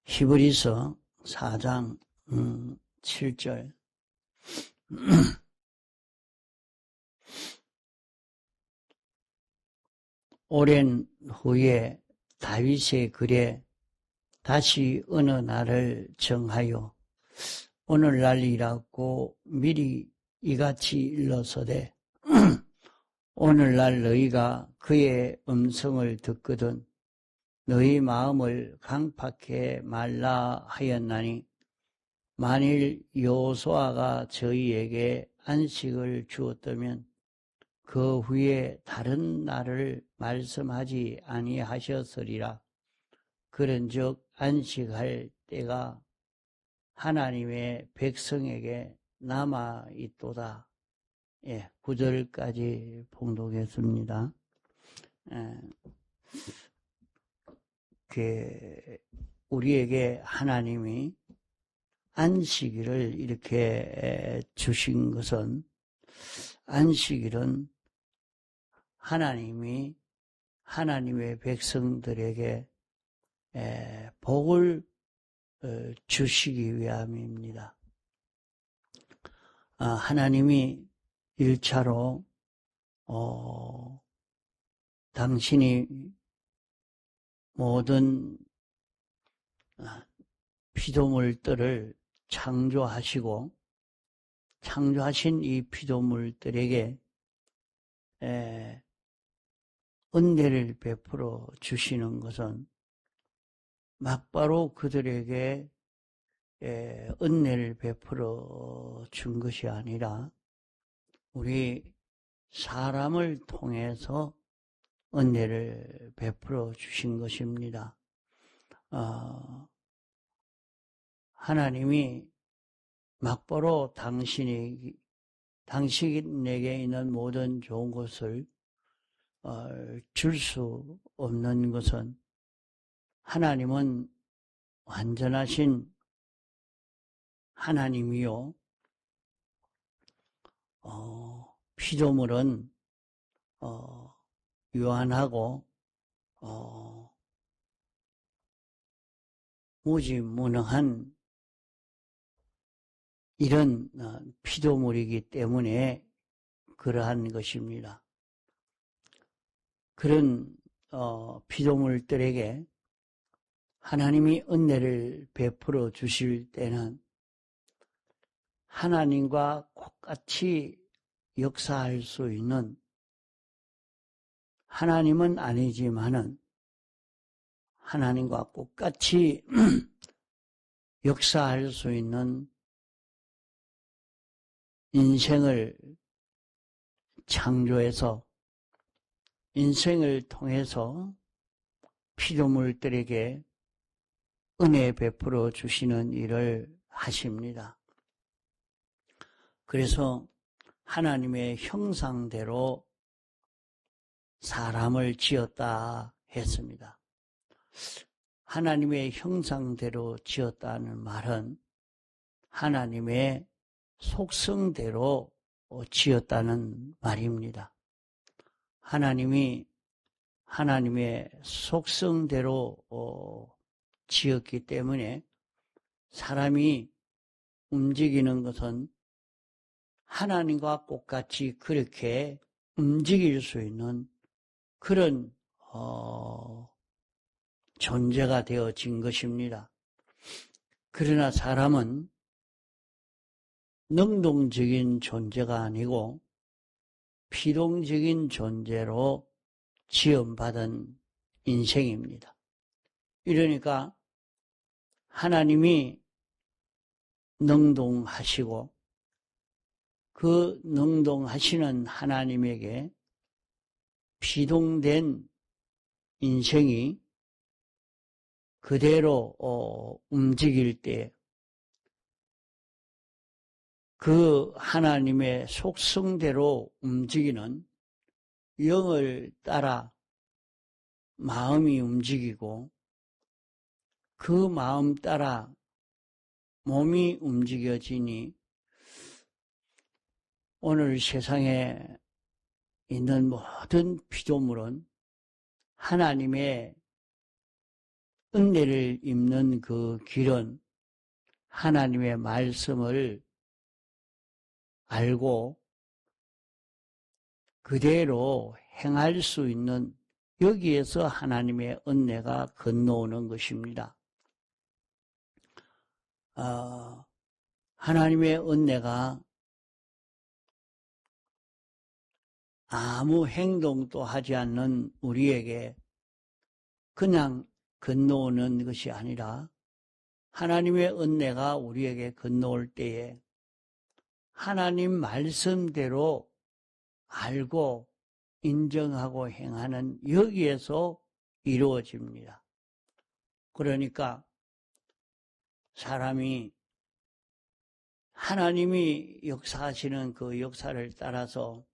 히브리서 4장 7절. 오랜 후에 다윗의 글에 다시 어느 날을 정하여 오늘날이라고 미리 이같이 일러서되 오늘날 너희가 그의 음성을 듣거든 너희 마음을 강팍해 말라 하였나니 만일 여호수아가 저희에게 안식을 주었다면 그 후에 다른 날을 말씀하지 아니하셨으리라. 그런즉 안식할 때가 하나님의 백성에게 남아 있도다. 9절까지 봉독했습니다. 우리에게 하나님이 안식일을 이렇게 주신 것은, 안식일은 하나님이 하나님의 백성들에게 복을 주시기 위함입니다. 하나님이 1차로 당신이 모든 피조물들을 창조하시고 창조하신 이 피조물들에게 은혜를 베풀어 주시는 것은 막바로 그들에게 은혜를 베풀어 준 것이 아니라 우리 사람을 통해서 은혜를 베풀어 주신 것입니다. 하나님이 막바로 당신에게 있는 모든 좋은 것을 줄 수 없는 것은 하나님은 완전하신 하나님이요, 피조물은 유한하고 무지무능한 이런 피조물이기 때문에 그러한 것입니다. 그런 피조물들에게 하나님이 은혜를 베풀어 주실 때는 하나님과 똑같이 역사할 수 있는, 하나님은 아니지만은 하나님과 똑같이 역사할 수 있는 인생을 창조해서 인생을 통해서 피조물들에게 은혜 베풀어 주시는 일을 하십니다. 그래서 하나님의 형상대로 사람을 지었다 했습니다. 하나님의 형상대로 지었다는 말은 하나님의 속성대로 지었다는 말입니다. 하나님이 하나님의 속성대로 지었기 때문에 사람이 움직이는 것은 하나님과 똑같이 그렇게 움직일 수 있는 그런 존재가 되어진 것입니다. 그러나 사람은 능동적인 존재가 아니고 피동적인 존재로 지음받은 인생입니다. 이러니까 하나님이 능동하시고 그 능동하시는 하나님에게 피동된 인생이 그대로 움직일 때 그 하나님의 속성대로 움직이는 영을 따라 마음이 움직이고 그 마음 따라 몸이 움직여지니 오늘 세상에 있는 모든 피조물은 하나님의 은혜를 입는 그 길은 하나님의 말씀을 알고 그대로 행할 수 있는 여기에서 하나님의 은혜가 건너오는 것입니다. 하나님의 은혜가 아무 행동도 하지 않는 우리에게 그냥 건너오는 것이 아니라 하나님의 은혜가 우리에게 건너올 때에 하나님 말씀대로 알고 인정하고 행하는 여기에서 이루어집니다. 그러니까 사람이 하나님이 역사하시는 그 역사를 따라서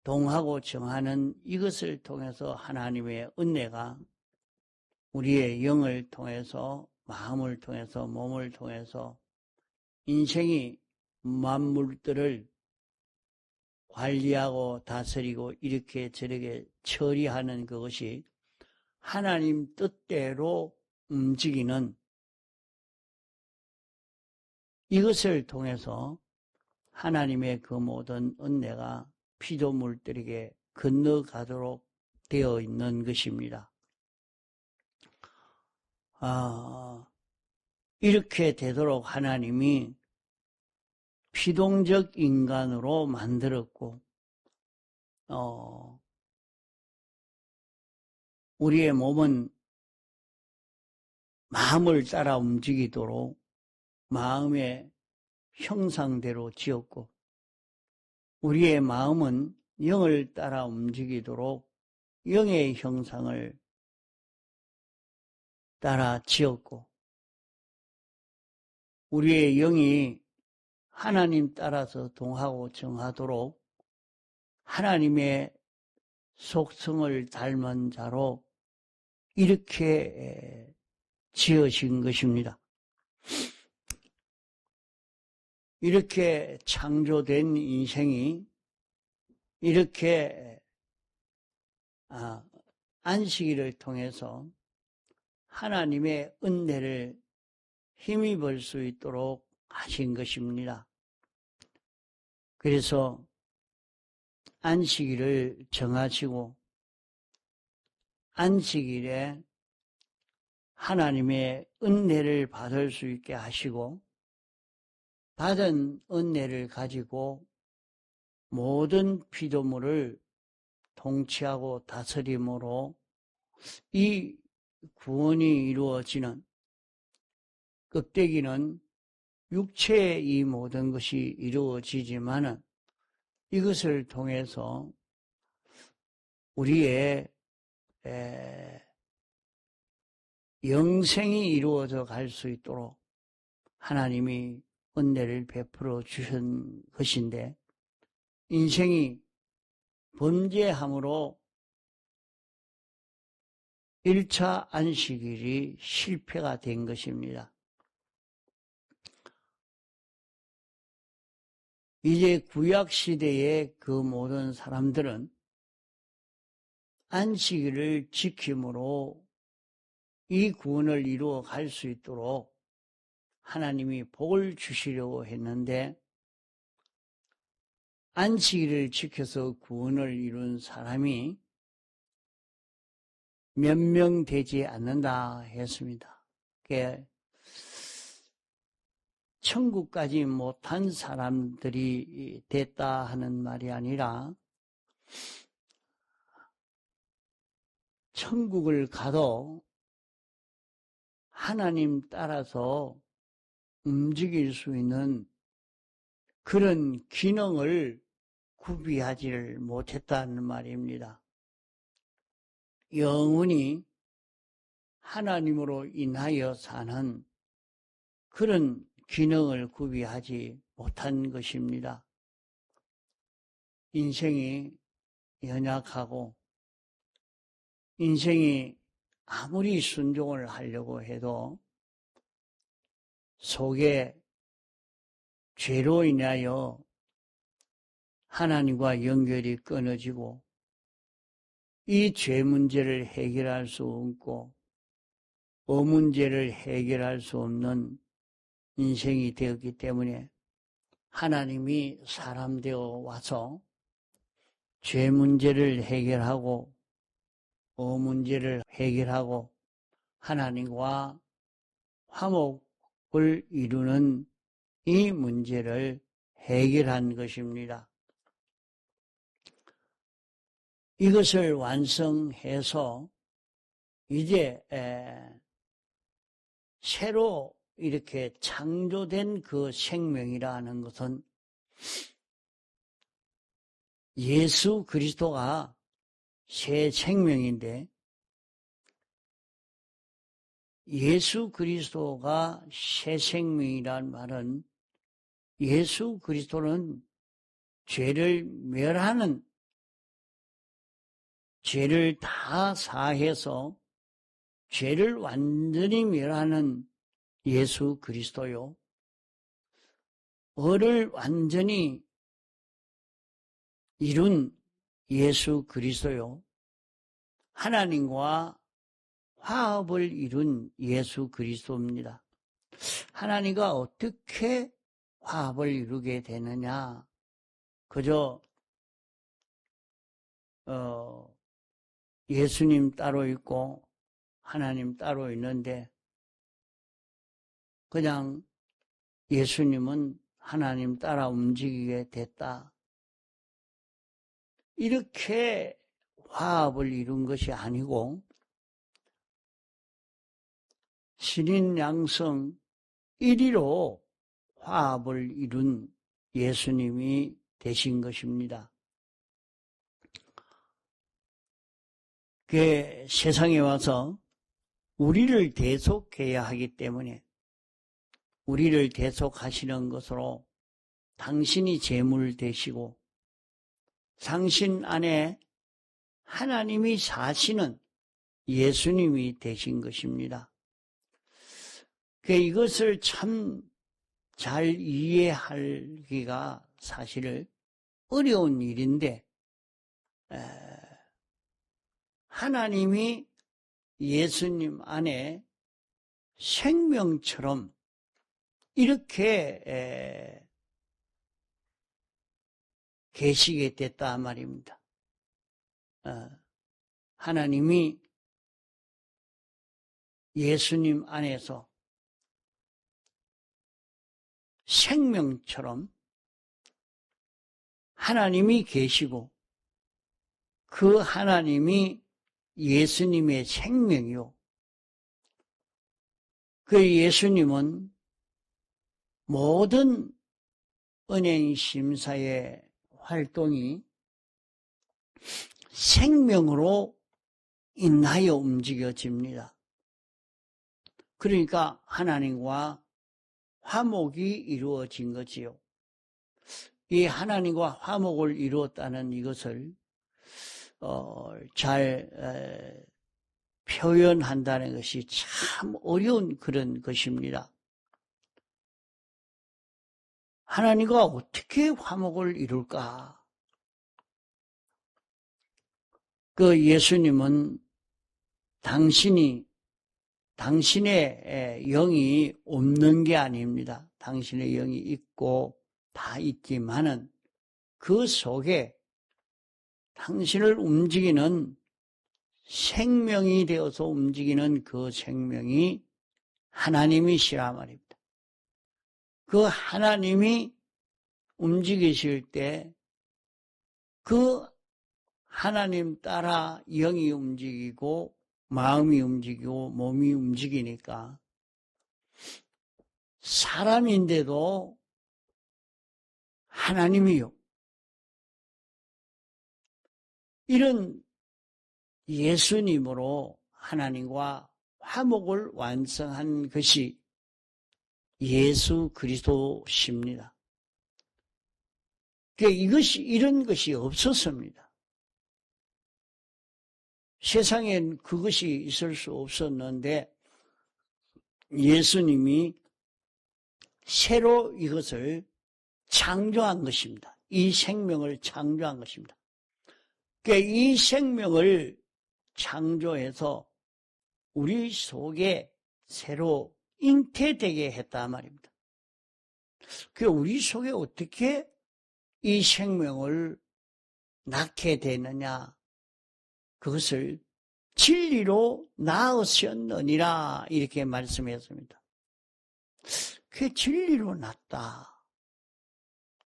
동하고 정하는 이것을 통해서 하나님의 은혜가 우리의 영을 통해서 마음을 통해서 몸을 통해서 인생이 만물들을 관리하고 다스리고 이렇게 저렇게 처리하는 그것이 하나님 뜻대로 움직이는 이것을 통해서 하나님의 그 모든 은혜가 피조물들에게 건너가도록 되어 있는 것입니다. 이렇게 되도록 하나님이 피동적 인간으로 만들었고 우리의 몸은 마음을 따라 움직이도록 마음의 형상대로 지었고 우리의 마음은 영을 따라 움직이도록 영의 형상을 따라 지었고 우리의 영이 하나님 따라서 동하고 정하도록 하나님의 속성을 닮은 자로 이렇게 지으신 것입니다. 이렇게 창조된 인생이 이렇게 안식일을 통해서 하나님의 은혜를 힘입을 수 있도록 하신 것입니다. 그래서 안식일을 정하시고 안식일에 하나님의 은혜를 받을 수 있게 하시고 받은 은혜를 가지고 모든 피조물을 통치하고 다스림으로 이 구원이 이루어지는 껍데기는 육체의 이 모든 것이 이루어지지만은 이것을 통해서 우리의 영생이 이루어져 갈 수 있도록 하나님이 은혜를 베풀어 주신 것인데 인생이 범죄함으로 1차 안식일이 실패가 된 것입니다. 이제 구약시대의 그 모든 사람들은 안식일을 지킴으로 이 구원을 이루어 갈 수 있도록 하나님이 복을 주시려고 했는데 안식일을 지켜서 구원을 이룬 사람이 몇 명 되지 않는다 했습니다. 천국까지 못한 사람들이 됐다 하는 말이 아니라 천국을 가도 하나님 따라서 움직일 수 있는 그런 기능을 구비하지를 못했다는 말입니다. 영원히 하나님으로 인하여 사는 그런 기능을 구비하지 못한 것입니다. 인생이 연약하고 인생이 아무리 순종을 하려고 해도 속에 죄로 인하여 하나님과 연결이 끊어지고 이 죄 문제를 해결할 수 없고 문제를 해결할 수 없는 인생이 되었기 때문에 하나님이 사람 되어 와서 죄 문제를 해결하고 문제를 해결하고 하나님과 화목을 이루는 이 문제를 해결한 것입니다. 이것을 완성해서 이제 새로 이렇게 창조된 그 생명이라는 것은 예수 그리스도가 새 생명인데 예수 그리스도가 새 생명이란 말은 예수 그리스도는 죄를 멸하는 죄를 다 사해서 죄를 완전히 멸하는 예수 그리스도요. 을을 완전히 이룬 예수 그리스도요. 하나님과 화합을 이룬 예수 그리스도입니다. 하나님과 어떻게 화합을 이루게 되느냐? 그저 예수님 따로 있고 하나님 따로 있는데 그냥 예수님은 하나님 따라 움직이게 됐다. 이렇게 화합을 이룬 것이 아니고 신인 양성 1위로 화합을 이룬 예수님이 되신 것입니다. 그 세상에 와서 우리를 대속해야 하기 때문에 우리를 대속하시는 것으로 당신이 제물 되시고 당신 안에 하나님이 사시는 예수님이 되신 것입니다. 이것을 참 잘 이해하기가 사실 어려운 일인데 하나님이 예수님 안에 생명처럼 이렇게 계시게 됐다 말입니다. 하나님이 예수님 안에서 생명처럼 하나님이 계시고 그 하나님이 예수님의 생명이요. 그 예수님은 모든 은행 심사의 활동이 생명으로 인하여 움직여집니다. 그러니까 하나님과 화목이 이루어진 거지요. 이 하나님과 화목을 이루었다는 이것을 잘 표현한다는 것이 참 어려운 그런 것입니다. 하나님과 어떻게 화목을 이룰까? 그 예수님은 당신의 영이 없는 게 아닙니다. 당신의 영이 있고 다 있지만은 그 속에 당신을 움직이는 생명이 되어서 움직이는 그 생명이 하나님이시라 말입니다. 그 하나님이 움직이실 때 그 하나님 따라 영이 움직이고 마음이 움직이고 몸이 움직이니까 사람인데도 하나님이요. 이런 예수님으로 하나님과 화목을 완성한 것이 예수 그리스도십니다. 이런 것이 없었습니다. 세상엔 그것이 있을 수 없었는데 예수님이 새로 이것을 창조한 것입니다. 이 생명을 창조한 것입니다. 그러니까 이 생명을 창조해서 우리 속에 새로 잉태되게 했단 말입니다. 그러니까 우리 속에 어떻게 이 생명을 낳게 되느냐, 그것을 진리로 낳으셨느니라 이렇게 말씀했습니다. 그 진리로 낳다.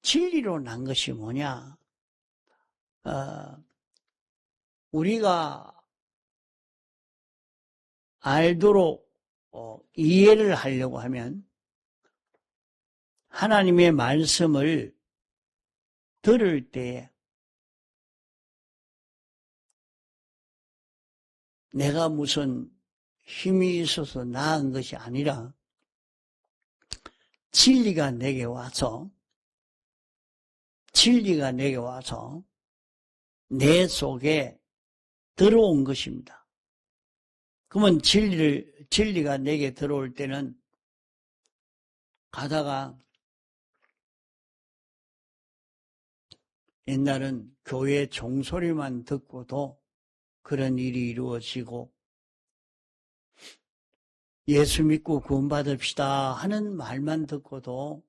진리로 난 것이 뭐냐? 우리가 알도록 이해를 하려고 하면 하나님의 말씀을 들을 때 내가 무슨 힘이 있어서 나은 것이 아니라 진리가 내게 와서 내 속에 들어온 것입니다. 그러면 진리가 내게 들어올 때는 가다가 옛날은 교회 종소리만 듣고도 그런 일이 이루어지고 예수 믿고 구원받읍시다 하는 말만 듣고도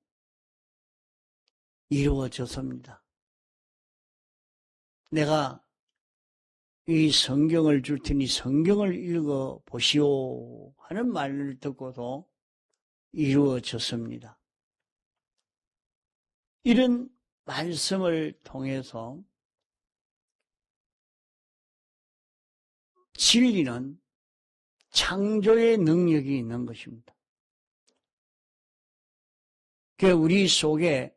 이루어졌습니다. 내가 이 성경을 줄 테니 성경을 읽어 보시오 하는 말을 듣고도 이루어졌습니다. 이런 말씀을 통해서 진리는 창조의 능력이 있는 것입니다. 우리 속에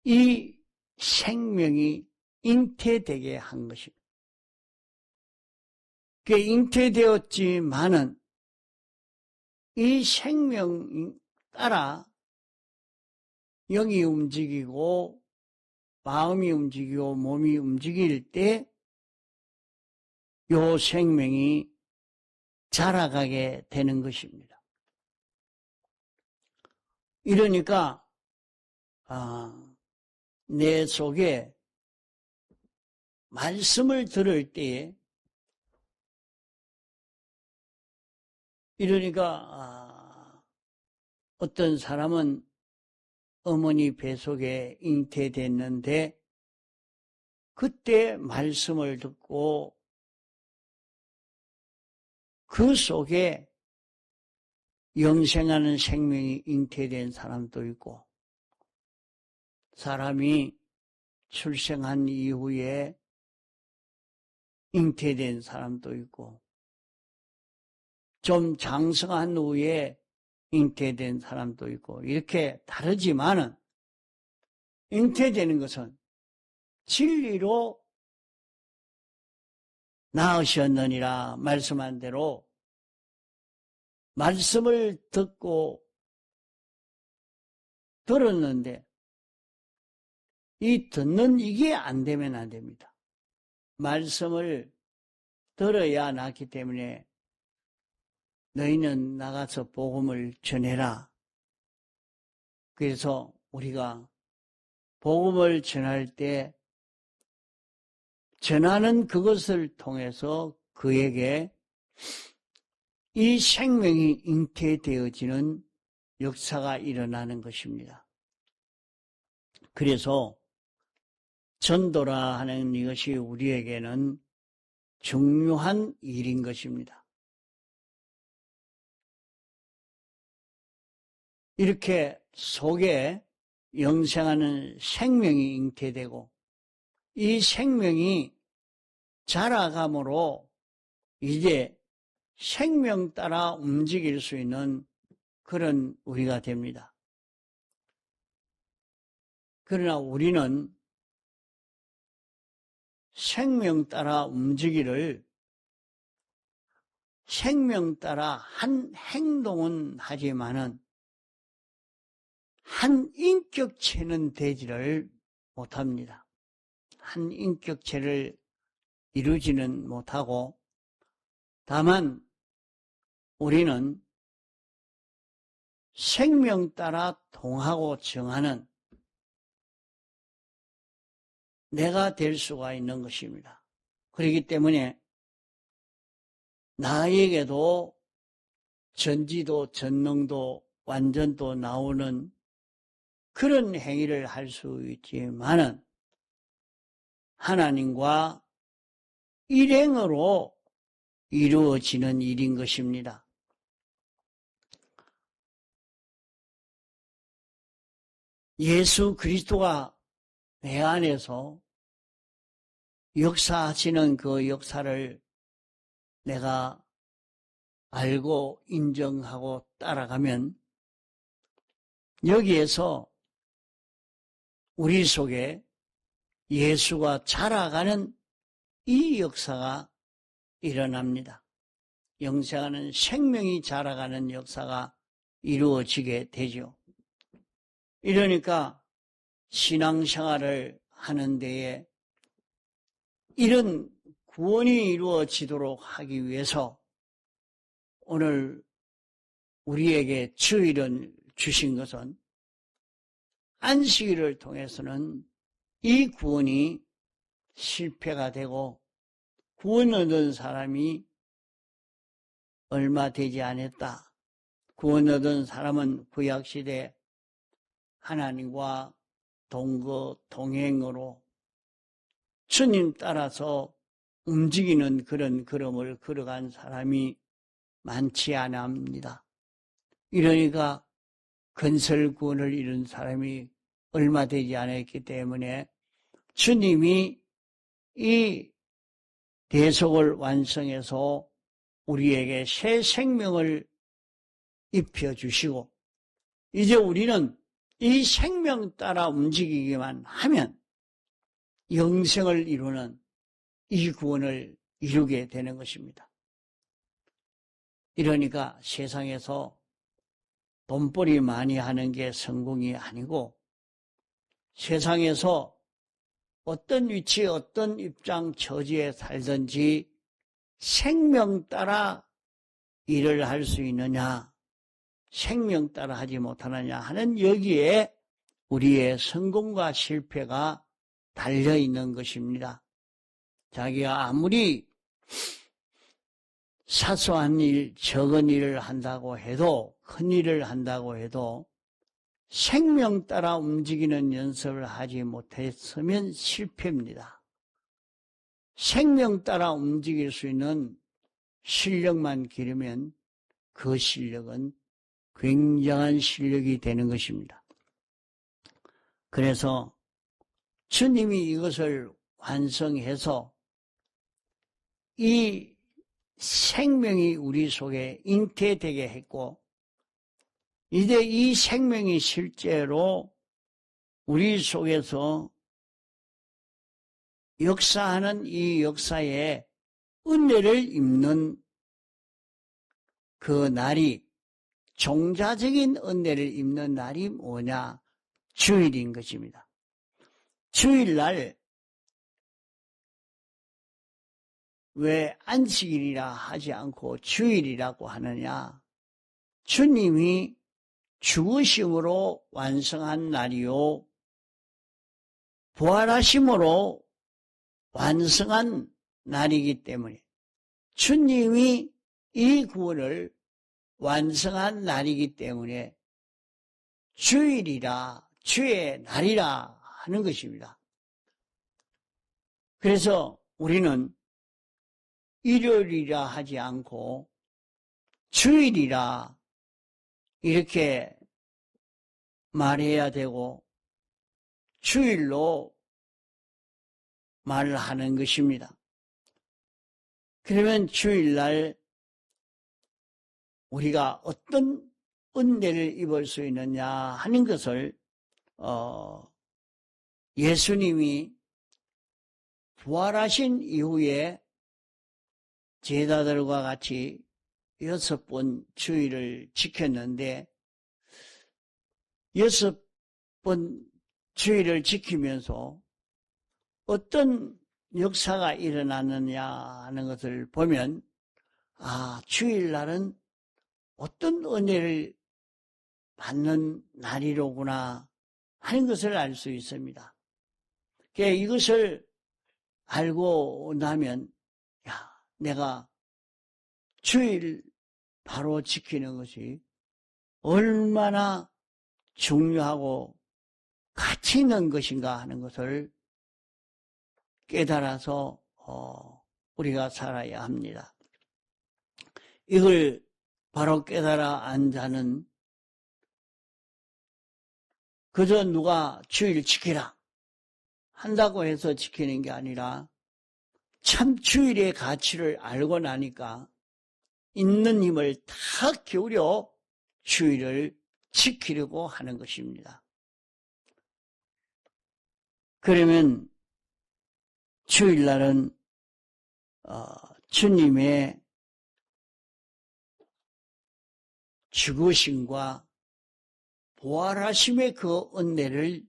이 생명이 잉태되게 한 것입니다. 잉태되었지만은 이 생명 따라 영이 움직이고 마음이 움직이고 몸이 움직일 때 이 생명이 자라가게 되는 것입니다. 이러니까 내 속에 말씀을 들을 때에 어떤 사람은 어머니 뱃속에 잉태됐는데 그때 말씀을 듣고 그 속에 영생하는 생명이 잉태된 사람도 있고 사람이 출생한 이후에 잉태된 사람도 있고 좀 장성한 후에 잉태된 사람도 있고 이렇게 다르지만은 잉태되는 것은 진리로 낳으셨느니라 말씀한 대로 말씀을 듣고 들었는데 이 듣는 이게 안 되면 안 됩니다. 말씀을 들어야 낳기 때문에 너희는 나가서 복음을 전해라. 그래서 우리가 복음을 전할 때 전하는 그것을 통해서 그에게 이 생명이 잉태되어지는 역사가 일어나는 것입니다. 그래서 전도라 하는 이것이 우리에게는 중요한 일인 것입니다. 이렇게 속에 영생하는 생명이 잉태되고 이 생명이 자라감으로 이제 생명 따라 움직일 수 있는 그런 우리가 됩니다. 그러나 우리는 생명 따라 움직이를 생명 따라 한 행동은 하지만은 한 인격체는 되지를 못합니다. 한 인격체를 이루지는 못하고 다만 우리는 생명 따라 통하고 정하는 내가 될 수가 있는 것입니다. 그렇기 때문에 나에게도 전지도 전능도 완전도 나오는 그런 행위를 할 수 있지만은 하나님과 일행으로 이루어지는 일인 것입니다. 예수 그리스도가 내 안에서 역사하시는 그 역사를 내가 알고 인정하고 따라가면 여기에서 우리 속에 예수가 자라가는 이 역사가 일어납니다. 영생하는 생명이 자라가는 역사가 이루어지게 되죠. 이러니까 신앙생활을 하는 데에 이런 구원이 이루어지도록 하기 위해서 오늘 우리에게 주일을 주신 것은 안식일을 통해서는 이 구원이 실패가 되고 구원 얻은 사람이 얼마 되지 않았다. 구원 얻은 사람은 구약시대 하나님과 동거 동행으로 주님 따라서 움직이는 그런 걸음을 걸어간 사람이 많지 않습니다. 이러니까 건설 구원을 이룬 사람이 얼마 되지 않았기 때문에 주님이 이 대속을 완성해서 우리에게 새 생명을 입혀주시고 이제 우리는 이 생명 따라 움직이기만 하면 영생을 이루는 이 구원을 이루게 되는 것입니다. 이러니까 세상에서 돈벌이 많이 하는 게 성공이 아니고 세상에서 어떤 위치, 어떤 입장, 처지에 살든지 생명 따라 일을 할 수 있느냐, 생명 따라 하지 못하느냐 하는 여기에 우리의 성공과 실패가 달려있는 것입니다. 자기가 아무리 사소한 일, 적은 일을 한다고 해도, 큰 일을 한다고 해도 생명 따라 움직이는 연습을 하지 못했으면 실패입니다. 생명 따라 움직일 수 있는 실력만 기르면 그 실력은 굉장한 실력이 되는 것입니다. 그래서 주님이 이것을 완성해서 이 생명이 우리 속에 잉태되게 했고 이제 이 생명이 실제로 우리 속에서 역사하는 이 역사에 은혜를 입는 그 날이 종자적인 은혜를 입는 날이 뭐냐? 주일인 것입니다. 주일날 왜 안식일이라 하지 않고 주일이라고 하느냐? 주님이 죽으심으로 완성한 날이요 부활하심으로 완성한 날이기 때문에 주님이 이 구원을 완성한 날이기 때문에 주일이라 주의 날이라 하는 것입니다. 그래서 우리는 일요일이라 하지 않고 주일이라 이렇게 말해야 되고 주일로 말을 하는 것입니다. 그러면 주일날 우리가 어떤 은혜를 입을 수 있느냐 하는 것을 예수님이 부활하신 이후에 제자들과 같이 6번 주일을 지켰는데 6번 주일을 지키면서 어떤 역사가 일어나느냐 하는 것을 보면 주일날은 어떤 은혜를 받는 날이로구나 하는 것을 알 수 있습니다. 이것을 알고 나면, 야, 내가 주일 바로 지키는 것이 얼마나 중요하고 가치 있는 것인가 하는 것을 깨달아서 우리가 살아야 합니다. 이걸 바로 깨달아 안 자는 그저 누가 주일 지키라 한다고 해서 지키는 게 아니라 참 주일의 가치를 알고 나니까 있는 힘을 다 기울여 주일을 지키려고 하는 것입니다. 그러면 주일날은 주님의 죽으심과 부활하심의 그 은혜를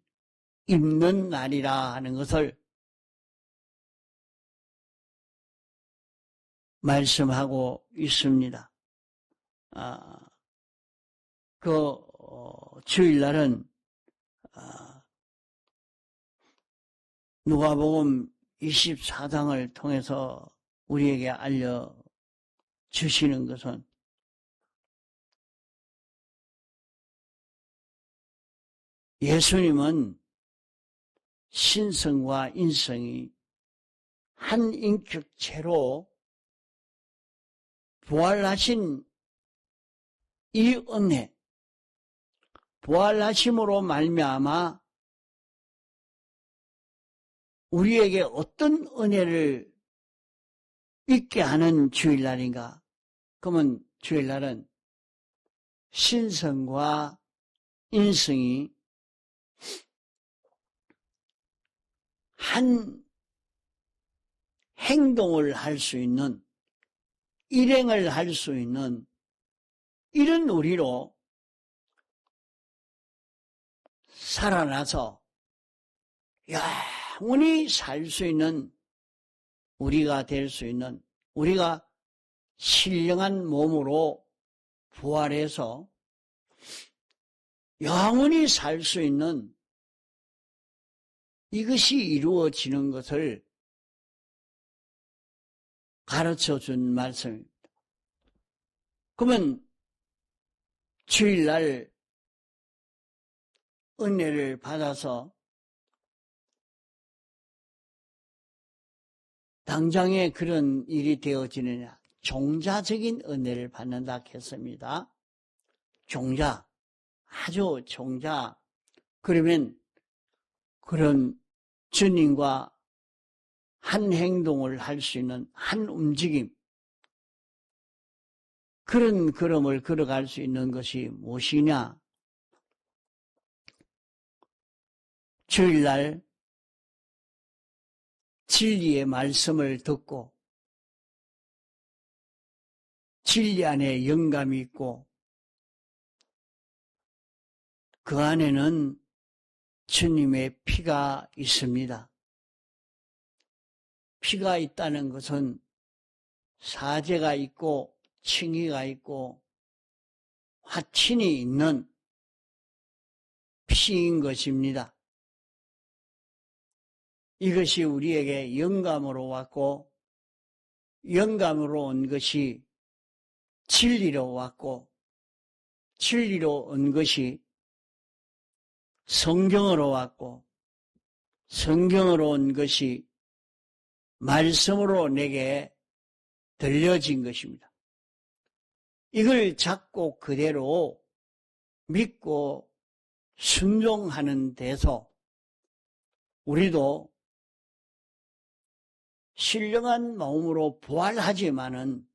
입는 날이라 하는 것을 말씀하고 있습니다. 주일날은 누가복음 24장을 통해서 우리에게 알려주시는 것은 예수님은 신성과 인성이 한 인격체로 부활하신 이 은혜, 부활하심으로 말미암아 우리에게 어떤 은혜를 있게 하는 주일날인가? 그러면 주일날은 신성과 인성이 한 행동을 할 수 있는, 일행을 할 수 있는 이런 우리로 살아나서 영원히 살 수 있는 우리가 될 수 있는, 우리가 신령한 몸으로 부활해서 영원히 살 수 있는 이것이 이루어지는 것을 가르쳐 준 말씀입니다. 그러면 주일날 은혜를 받아서 당장에 그런 일이 되어지느냐? 종자적인 은혜를 받는다 했습니다. 종자, 아주 종자. 그러면 그런 주님과 한 행동을 할 수 있는 한 움직임, 그런 걸음을 걸어갈 수 있는 것이 무엇이냐? 주일날 진리의 말씀을 듣고 진리 안에 영감이 있고 그 안에는 주님의 피가 있습니다. 피가 있다는 것은 사제가 있고 칭의가 있고 화친이 있는 피인 것입니다. 이것이 우리에게 영감으로 왔고 영감으로 온 것이 진리로 왔고 진리로 온 것이 성경으로 왔고 성경으로 온 것이 말씀으로 내게 들려진 것입니다. 이걸 잡고 그대로 믿고 순종하는 데서 우리도 신령한 마음으로 부활하지만은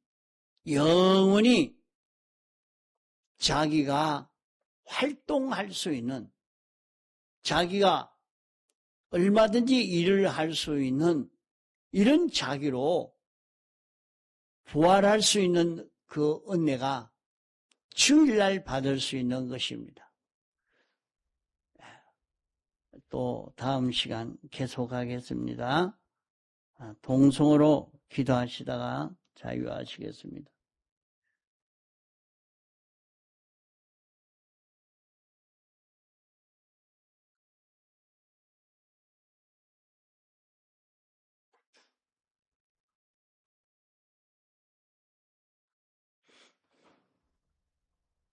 영원히 자기가 활동할 수 있는, 자기가 얼마든지 일을 할 수 있는 이런 자기로 부활할 수 있는 그 은혜가 주일날 받을 수 있는 것입니다. 또 다음 시간 계속하겠습니다. 동성으로 기도하시다가 자유하시겠습니다.